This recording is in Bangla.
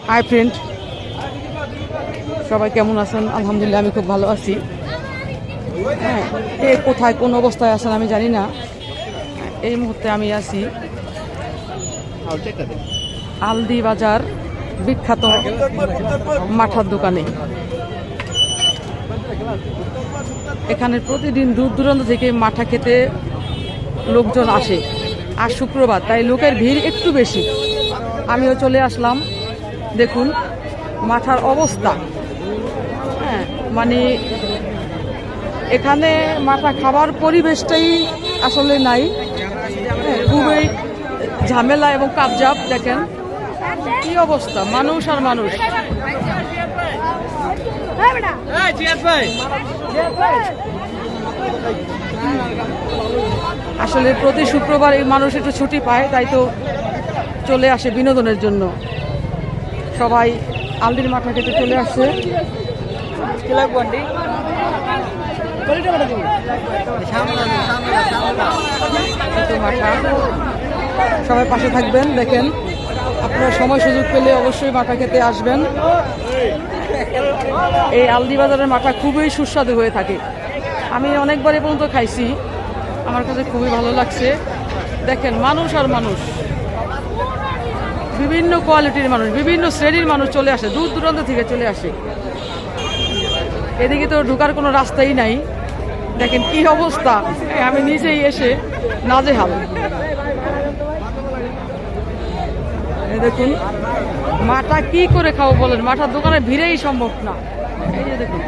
হাই ফ্রেন্ড, সবাই কেমন আছেন? আলহামদুলিল্লাহ আমি খুব ভালো আছি। হ্যাঁ, কে কোথায় কোন অবস্থায় আছেন আমি জানি না। এই মুহূর্তে আমি আছি আলদি বাজার বিখ্যাত মাঠার দোকানে। এখানে প্রতিদিন দূর দূরান্ত থেকে মাঠা খেতে লোকজন আসে, আর শুক্রবার তাই লোকের ভিড় একটু বেশি। আমিও চলে আসলাম। দেখুন মাঠার অবস্থা। হ্যাঁ, মানে এখানে মাঠা খাবার পরিবেশটাই আসলে নাই। খুবই ঝামেলা এবং কাবজাব। দেখেন কি অবস্থা, মানুষ আর মানুষ। আসলে প্রতি শুক্রবার এই মানুষ একটু ছুটি পায়, তাই তো চলে আসে বিনোদনের জন্য। সবাই আলদির মাঠা খেতে চলে আসছে। সবাই পাশে থাকবেন। দেখেন আপনারা সময় সুযোগ পেলে অবশ্যই মাঠা খেতে আসবেন। এই আলদি বাজারের মাঠা খুবই সুস্বাদু হয়ে থাকে। আমি অনেকবার এ পর্যন্ত খাইছি, আমার কাছে খুবই ভালো লাগছে। দেখেন মানুষ আর মানুষ, বিভিন্ন কোয়ালিটির মানুষ, বিভিন্ন শ্রেণীর মানুষ চলে আসে, দূর দূরান্ত থেকে চলে আসে। এদিকে তো ঢোকার কোনো রাস্তাই নাই। দেখেন কি অবস্থা, আমি নিজেই এসে নাজেহাল। দেখুন মাঠা কি করে খাবো বলেন, মাঠার দোকানে ভিড়েই সম্ভব না। এই যে দেখুন